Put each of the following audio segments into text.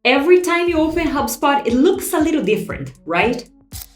Every time you open HubSpot, it looks a little different, right?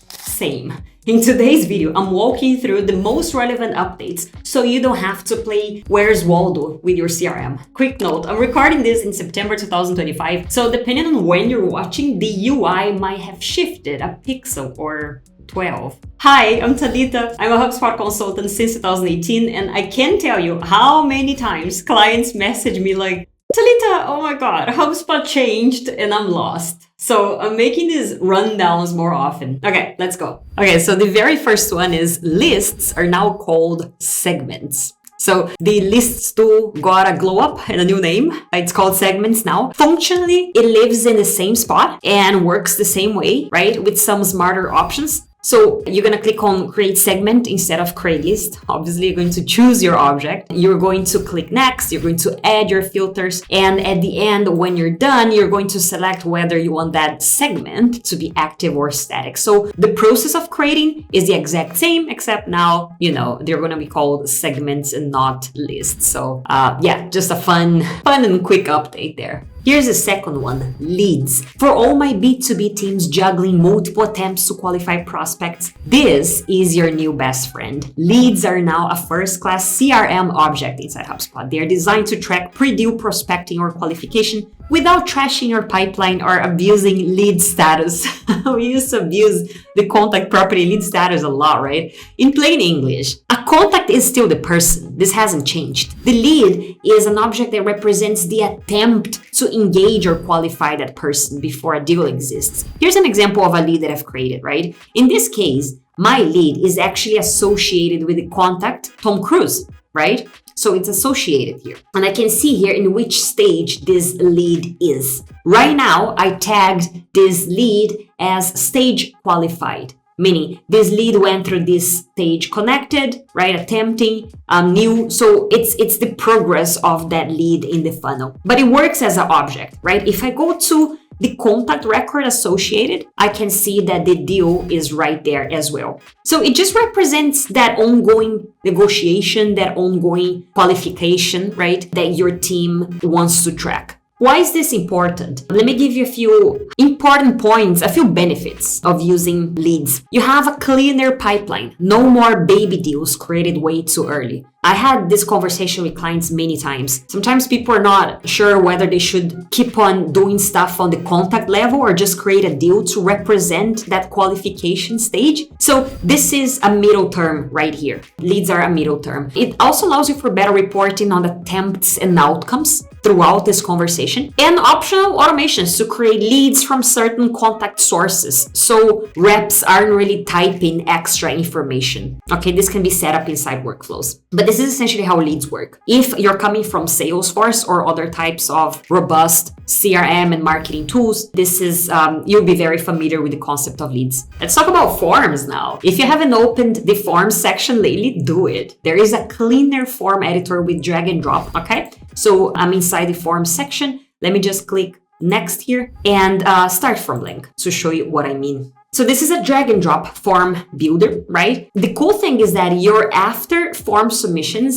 Same. In today's video, I'm walking through the most relevant updates so you don't have to play Where's Waldo with your CRM. Quick note, I'm recording this in September 2025, so depending on when you're watching, the UI might have shifted a pixel or 12. Hi, I'm Talita. I'm a HubSpot consultant since 2018, and I can't tell you how many times clients message me like, Talita, oh my God, HubSpot changed and I'm lost. So I'm making these rundowns more often. Okay, let's go. Okay, so the very first one is lists are now called segments. So the lists tool got a glow up and a new name. It's called segments now. Functionally, it lives in the same spot and works the same way, right? With some smarter options. So you're going to click on create segment instead of create list. Obviously, you're going to choose your object. You're going to click next. You're going to add your filters. And at the end, when you're done, you're going to select whether you want that segment to be active or static. So the process of creating is the exact same, except now, they're going to be called segments and not lists. So yeah, just a fun and quick update there. Here's the second one, leads. For all my B2B teams juggling multiple attempts to qualify prospects, this is your new best friend. Leads are now a first-class CRM object inside HubSpot. They are designed to track pre-deal prospecting or qualification without trashing your pipeline or abusing lead status. We used to abuse the contact property lead status a lot, right? In plain English, a contact is still the person. This hasn't changed. The lead is an object that represents the attempt to engage or qualify that person before a deal exists. Here's an example of a lead that I've created, right? In this case, my lead is actually associated with the contact Tom Cruise, right? So it's associated here. And I can see here in which stage this lead is. Right now, I tagged this lead as stage qualified, meaning this lead went through this stage connected, right? Attempting, new. So it's the progress of that lead in the funnel. But it works as an object, right? If I go to the contact record associated, I can see that the deal is right there as well. So it just represents that ongoing negotiation, that ongoing qualification, right? That your team wants to track. Why is this important? Let me give you a few important points, a few benefits of using leads. You have a cleaner pipeline, no more baby deals created way too early. I had this conversation with clients many times. Sometimes people are not sure whether they should keep on doing stuff on the contact level or just create a deal to represent that qualification stage. So this is a middle term right here. Leads are a middle term. It also allows you for better reporting on attempts and outcomes throughout this conversation, and optional automations to create leads from certain contact sources. So reps aren't really typing extra information. Okay, this can be set up inside workflows. But this is essentially how leads work. If you're coming from Salesforce or other types of robust CRM and marketing tools, this is, you'll be very familiar with the concept of leads. Let's talk about forms now. If you haven't opened the forms section lately, do it. There is a cleaner form editor with drag and drop, okay? So I'm inside the forms section. Let me just click next here and start from link to show you what I mean. So this is a drag and drop form builder, right? The cool thing is that your after form submission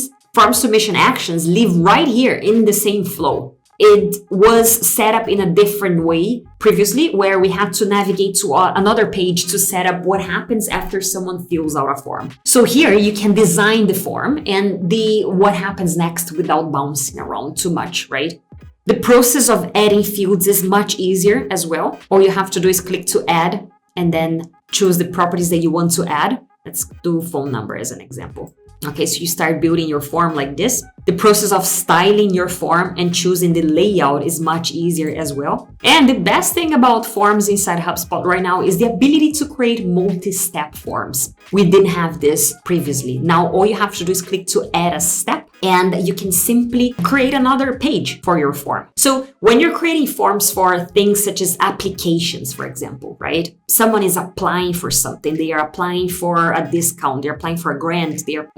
actions live right here in the same flow. It was set up in a different way previously, where we had to navigate to another page to set up what happens after someone fills out a form. So here you can design the form and what happens next without bouncing around too much, right? The process of adding fields is much easier as well. All you have to do is click to add and then choose the properties that you want to add. Let's do phone number as an example. Okay, so you start building your form like this. The process of styling your form and choosing the layout is much easier as well. And the best thing about forms inside HubSpot right now is the ability to create multi-step forms. We didn't have this previously. Now all you have to do is click to add a step and you can simply create another page for your form. So when you're creating forms for things such as applications, for example, right? Someone is applying for something. They are applying for a discount. They're applying for a grant. They're,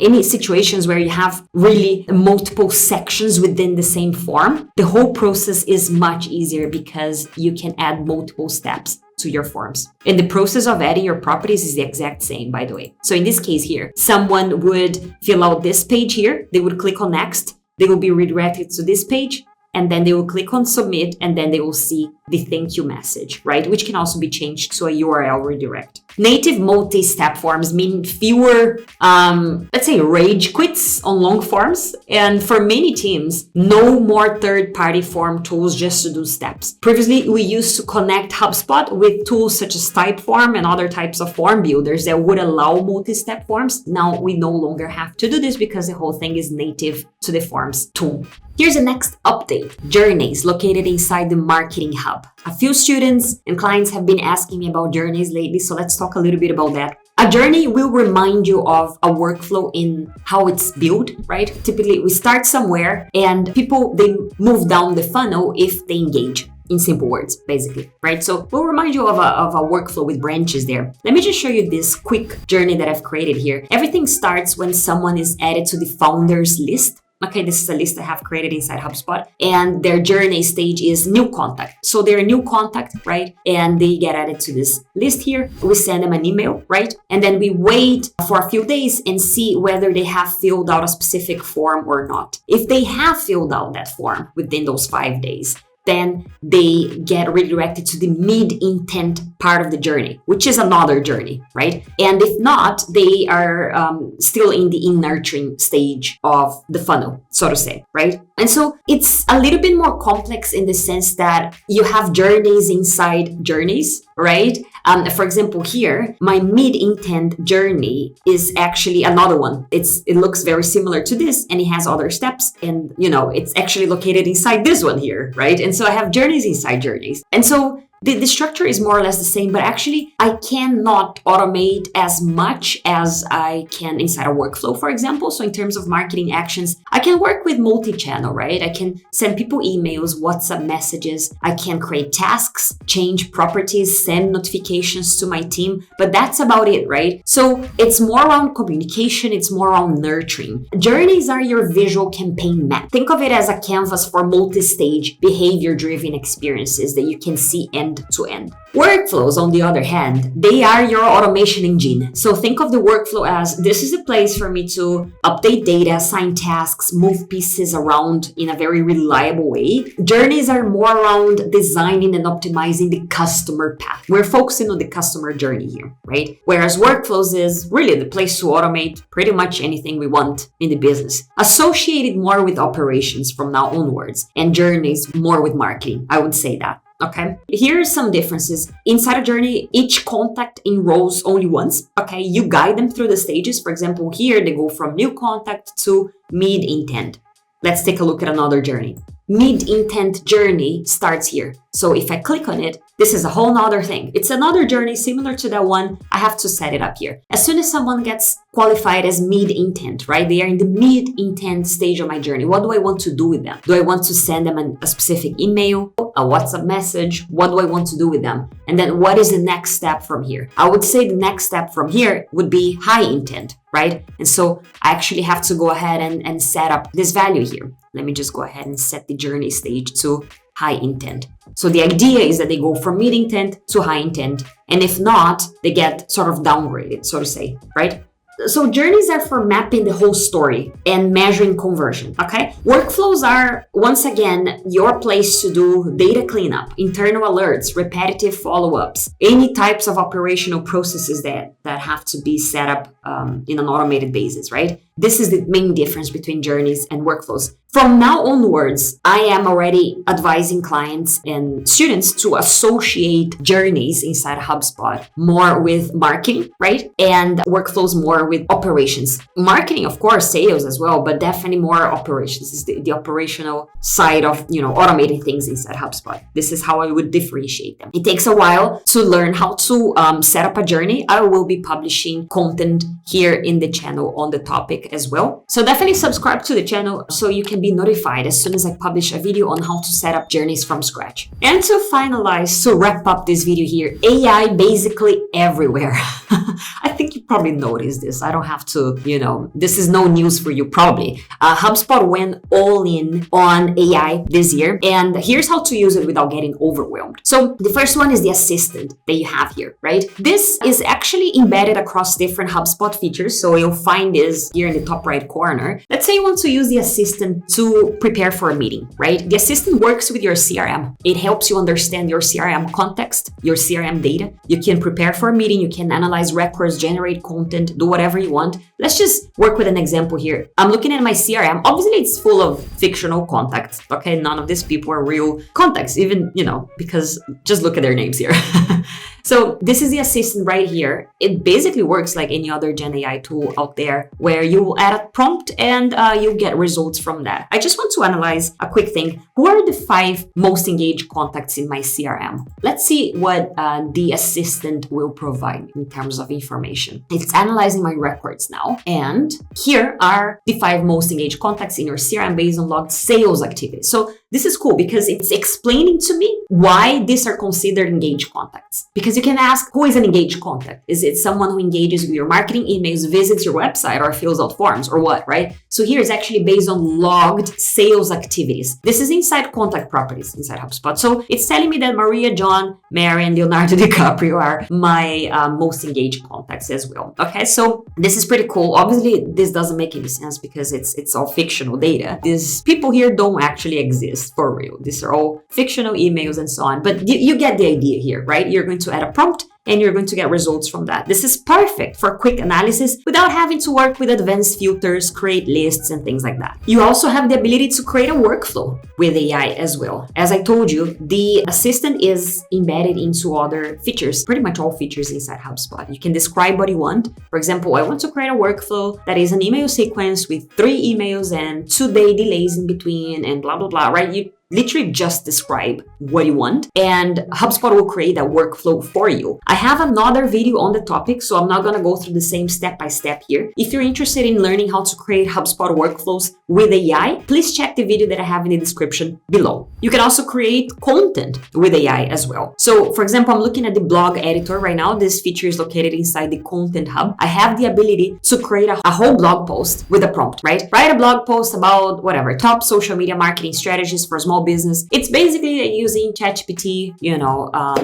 any situations where you have really multiple sections within the same form, the whole process is much easier because you can add multiple steps to your forms. And the process of adding your properties is the exact same, by the way. So in this case here, someone would fill out this page here. They would click on next. They will be redirected to this page. and then they will click on submit, and then they will see the thank you message, right? Which can also be changed to a URL redirect. Native multi-step forms mean fewer, let's say, rage quits on long forms. And for many teams, no more third-party form tools just to do steps. Previously, we used to connect HubSpot with tools such as Typeform and other types of form builders that would allow multi-step forms. Now we no longer have to do this because the whole thing is native to the Forms tool. Here's the next update, journeys located inside the Marketing Hub. A few students and clients have been asking me about journeys lately, so let's talk a little bit about that. A journey will remind you of a workflow in how it's built, right? Typically, we start somewhere and people, they move down the funnel if they engage. In simple words, basically, right? So we'll remind you of a workflow with branches there. Let me just show you this quick journey that I've created here. Everything starts when someone is added to the founders list. Okay, this is a list I have created inside HubSpot, and their journey stage is new contact. So they're a new contact, right? And they get added to this list here. We send them an email, right? And then we wait for a few days and see whether they have filled out a specific form or not. If they have filled out that form within those 5 days, then they get redirected to the mid-intent part of the journey, which is another journey, right? And if not, they are still in the nurturing stage of the funnel, so to say, right? And so it's a little bit more complex in the sense that you have journeys inside journeys, right? For example, here, my mid-intent journey is actually another one. It looks very similar to this, and it has other steps, and it's actually located inside this one here, right? And so I have journeys inside journeys. And so the structure is more or less the same, but actually I cannot automate as much as I can inside a workflow, for example. So in terms of marketing actions, I can work with multi-channel, right? I can send people emails, WhatsApp messages. I can create tasks, change properties, send notifications to my team, but that's about it, right? So it's more around communication. It's more around nurturing. Journeys are your visual campaign map. Think of it as a canvas for multi-stage behavior-driven experiences that you can see end to end. Workflows, on the other hand, they are your automation engine. So think of the workflow as this is a place for me to update data, assign tasks, move pieces around in a very reliable way. Journeys are more around designing and optimizing the customer path. We're focusing on the customer journey here, right? Whereas workflows is really the place to automate pretty much anything we want in the business. Associated more with operations from now onwards, and journeys more with marketing. I would say that. Okay, here are some differences. Inside a journey, each contact enrolls only once. Okay, you guide them through the stages. For example, here they go from new contact to mid-intent. Let's take a look at another journey. Mid-intent journey starts here. So if I click on it, this is a whole nother thing. It's another journey similar to that one. I have to set it up here. As soon as someone gets qualified as mid-intent, right? They are in the mid-intent stage of my journey. What do I want to do with them? Do I want to send them a specific email, a WhatsApp message? What do I want to do with them? And then what is the next step from here? I would say the next step from here would be high intent, right? And so I actually have to go ahead and set up this value here. Let me just go ahead and set the journey stage to high intent. So the idea is that they go from mid intent to high intent. And if not, they get sort of downgraded, so to say, right? So journeys are for mapping the whole story and measuring conversion, okay? Workflows are, once again, your place to do data cleanup, internal alerts, repetitive follow-ups, any types of operational processes that have to be set up in an automated basis, right? This is the main difference between journeys and workflows. From now onwards, I am already advising clients and students to associate journeys inside HubSpot more with marketing, right? And workflows more with operations. Marketing, of course, sales as well, but definitely more operations. Is the operational side of, automating things inside HubSpot. This is how I would differentiate them. It takes a while to learn how to set up a journey. I will be publishing content here in the channel on the topic as well. So definitely subscribe to the channel so you can be notified as soon as I publish a video on how to set up journeys from scratch. And to wrap up this video here, AI basically everywhere. I think you probably noticed this. I don't have to, this is no news for you probably. HubSpot went all in on AI this year, and here's how to use it without getting overwhelmed. So the first one is the assistant that you have here, right? This is actually embedded across different HubSpot features. So you'll find this here in the top right corner. Let's say you want to use the assistant to prepare for a meeting, right? The assistant works with your CRM. It helps you understand your CRM context, your CRM data. You can prepare for a meeting, you can analyze records, generate content, do whatever you want. Let's just work with an example here. I'm looking at my CRM. Obviously, it's full of fictional contacts, okay? None of these people are real contacts, even, because just look at their names here. So this is the assistant right here. It basically works like any other Gen AI tool out there where you will add a prompt and you get results from that. I just want to analyze a quick thing. Who are the 5 most engaged contacts in my CRM? Let's see what the assistant will provide in terms of information. It's analyzing my records now. And here are the 5 most engaged contacts in your CRM based on logged sales activities. So this is cool because it's explaining to me why these are considered engaged contacts. Because you can ask, who is an engaged contact? Is it someone who engages with your marketing emails, visits your website, or fills out forms, or what, right? So here it's actually based on logged sales activities. This is inside contact properties inside HubSpot. So it's telling me that Maria, John, Mary, and Leonardo DiCaprio are my most engaged contacts as well. Okay, so this is pretty cool. Obviously, this doesn't make any sense because it's all fictional data. These people here don't actually exist for real. These are all fictional emails and so on. But you get the idea here, right? You're going to add a prompt and you're going to get results from that. This is perfect for quick analysis without having to work with advanced filters, create lists, and things like that. You also have the ability to create a workflow with AI as well. As I told you, the assistant is embedded into other features, pretty much all features inside HubSpot. You can describe what you want. For example, I want to create a workflow that is an email sequence with 3 emails and 2-day delays in between and blah, blah, blah, right? You literally just describe what you want and HubSpot will create a workflow for you. I have another video on the topic, so I'm not going to go through the same step-by-step here. If you're interested in learning how to create HubSpot workflows with AI, please check the video that I have in the description below. You can also create content with AI as well. So for example, I'm looking at the blog editor right now. This feature is located inside the Content Hub. I have the ability to create a whole blog post with a prompt, right? Write a blog post about whatever, top social media marketing strategies for small business. It's basically using ChatGPT,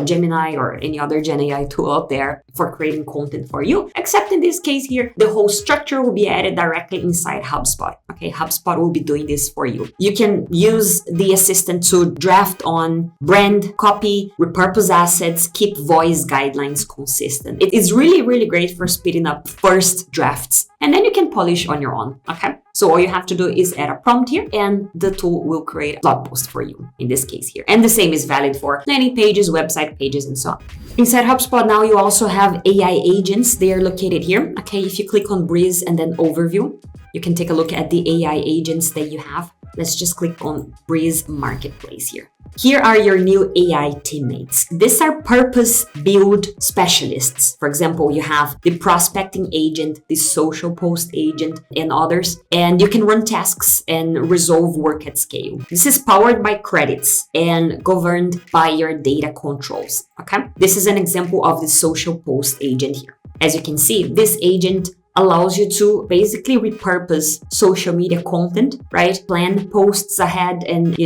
Gemini or any other Gen AI tool out there for creating content for you. Except in this case here, the whole structure will be added directly inside HubSpot. Okay, HubSpot will be doing this for you. You can use the assistant to draft on brand, copy, repurpose assets, keep voice guidelines consistent. It is really, really great for speeding up first drafts. And then you can polish on your own, okay? So all you have to do is add a prompt here and the tool will create a blog post for you in this case here. And the same is valid for landing pages, website pages, and so on. Inside HubSpot now you also have AI agents. They are located here. Okay, if you click on Breeze and then Overview, you can take a look at the AI agents that you have. Let's just click on Breeze Marketplace here. Here are your new AI teammates. These are purpose-built specialists. For example, you have the prospecting agent, the social post agent, and others. And you can run tasks and resolve work at scale. This is powered by credits and governed by your data controls. Okay? This is an example of the social post agent here. As you can see, this agent allows you to basically repurpose social media content, right? Plan posts ahead and,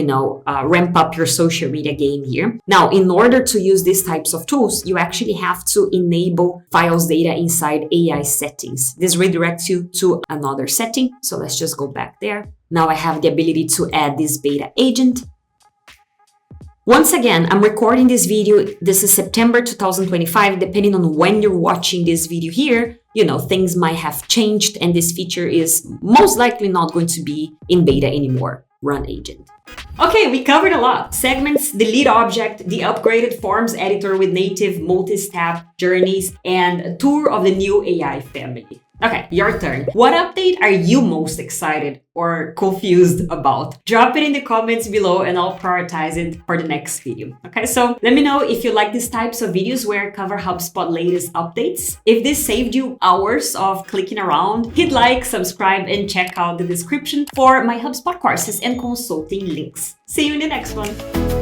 ramp up your social media game here. Now, in order to use these types of tools, you actually have to enable files data inside AI settings. This redirects you to another setting. So let's just go back there. Now I have the ability to add this beta agent. Once again, I'm recording this video. This is September 2025. Depending on when you're watching this video here, things might have changed and this feature is most likely not going to be in beta anymore. Run agent. Okay, we covered a lot. Segments, the lead object, the upgraded forms editor with native multi-step journeys, and a tour of the new AI family. Okay, your turn. What update are you most excited or confused about? Drop it in the comments below and I'll prioritize it for the next video. Okay, so let me know if you like these types of videos where I cover HubSpot latest updates. If this saved you hours of clicking around, hit like, subscribe, and check out the description for my HubSpot courses and consulting links. See you in the next one.